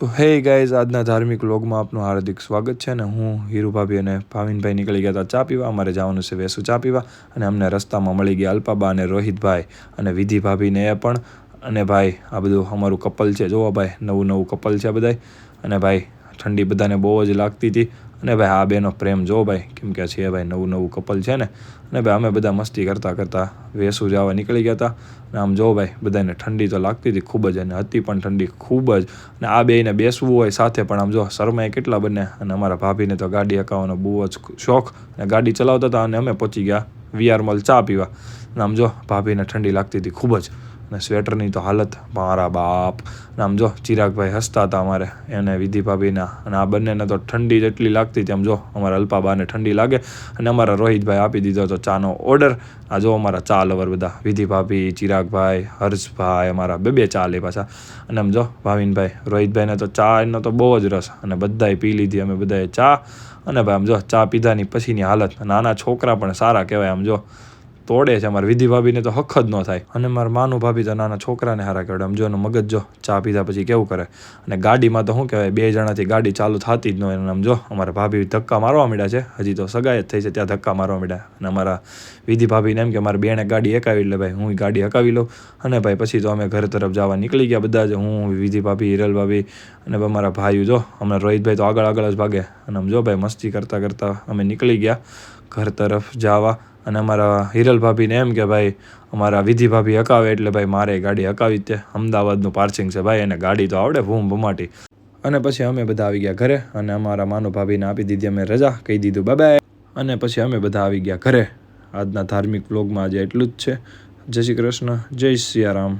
તો hey guys, આજના ધાર્મિક વ્લોગમાં આપનું હાર્દિક સ્વાગત છે. ને હું હીરુ ભાભી અને ભાવિનભાઈ નીકળી ગયા હતા ચા પીવા. અમારે જવાનું છે વેસુ ચા પીવા, અને અમને રસ્તામાં મળી ગયા અલ્પાબા અને રોહિતભાઈ અને વિધિ ભાભીને એ પણ. અને ભાઈ આ બધું અમારું કપલ છે, જોવો ભાઈ, નવું કપલ છે બધાય. અને ભાઈ ઠંડી બધાને બહુ જ લાગતી હતી. અને ભાઈ આ બેનો પ્રેમ જો ભાઈ, કેમ કે છે ભાઈ નવું કપલ છે ને. અને ભાઈ અમે બધા મસ્તી કરતાં વેસુ જવા નીકળી ગયા હતા. અને આમ જો ભાઈ બધાને ઠંડી તો લાગતી હતી ખૂબ જ, અને હતી પણ ઠંડી ખૂબ જ. અને આ બેને બેસવું હોય સાથે પણ આમ જો શરમાય કેટલા બને. અને અમારા ભાભીને તો ગાડી હકાવવાનો બહુ જ શોખ, અને ગાડી ચલાવતા હતા. અને અમે પહોંચી ગયા વીઆર મોલ ચા પીવા. અને આમ જો ભાભીને ઠંડી લાગતી હતી ખૂબ જ, અને સ્વેટરની તો હાલત મારા બાપ. અને આમ જો ચિરાગભાઈ હસતા હતા અમારે, એને વિધિ ભાભીના. અને આ બંનેને તો ઠંડી જેટલી લાગતી હતી. આમ જો અમારા અલ્પાબાને ઠંડી લાગે. અને અમારા રોહિતભાઈ આપી દીધો હતો ચાનો ઓર્ડર. આ જો અમારા ચા લવર બધા, વિધિ ભાભી, ચિરાગભાઈ, હર્ષભાઈ, અમારા બે ચા લે પાછા. અને આમ જો ભાવિનભાઈ, રોહિતભાઈને તો ચા એનો તો બહુ જ રસ. અને બધાએ પી લીધી અમે બધાએ ચા. અને ભાઈ આમ જો ચા પીધાની પછીની હાલત, નાના છોકરા પણ સારા કહેવાય. આમ જો તોડે છે. અમારી વિધિ ભાભીને તો હક જ ન થાય. અને મારા માનું ભાભી તો નાના છોકરાને હારા કહેવાય. આમ જો એનું મગજ જો ચા પીધા પછી કેવું કરે. અને ગાડીમાં તો શું કહેવાય, બે જણાથી ગાડી ચાલુ થતી જ ન હોય. અને આમ જો અમારા ભાભી ધક્કા મારવા માંડ્યા છે, હજી તો સગાઈ જ થઈ છે ત્યાં ધક્કા મારવા માંડ્યા. અને અમારા વિધિ ભાભીને એમ કે મારી બેને ગાડી હકાવી, એટલે ભાઈ હું ગાડી હકાવી લઉં. અને ભાઈ પછી તો અમે ઘર તરફ જવા નીકળી ગયા બધા જ, હું, વિધિ ભાભી, હિરલ ભાભી અને અમારા ભાઈઓ. જો હમણાં રોહિતભાઈ તો આગળ જ ભાગે. અને આમ જો ભાઈ મસ્તી કરતાં અમે નીકળી ગયા ઘર તરફ જવા. અને અમારા હિરલ ભાભીને એમ કે ભાઈ અમારા વિધિ ભાભી હકાવે એટલે ભાઈ મારે ગાડી હકાવી જ તે. અમદાવાદનું પાર્સિંગ છે ભાઈ, એને ગાડી તો આવડે ભૂમ ભમાટી. અને પછી અમે બધા આવી ગયા ઘરે. અને અમારા માનુ ભાભીને આપી દીધી અમે રજા, કહી દીધું બાય બાય. અને પછી અમે બધા આવી ગયા ઘરે. આજના ધાર્મિક વ્લોગમાં આજે એટલું જ છે. જય શ્રી કૃષ્ણ, જય સિયારામ.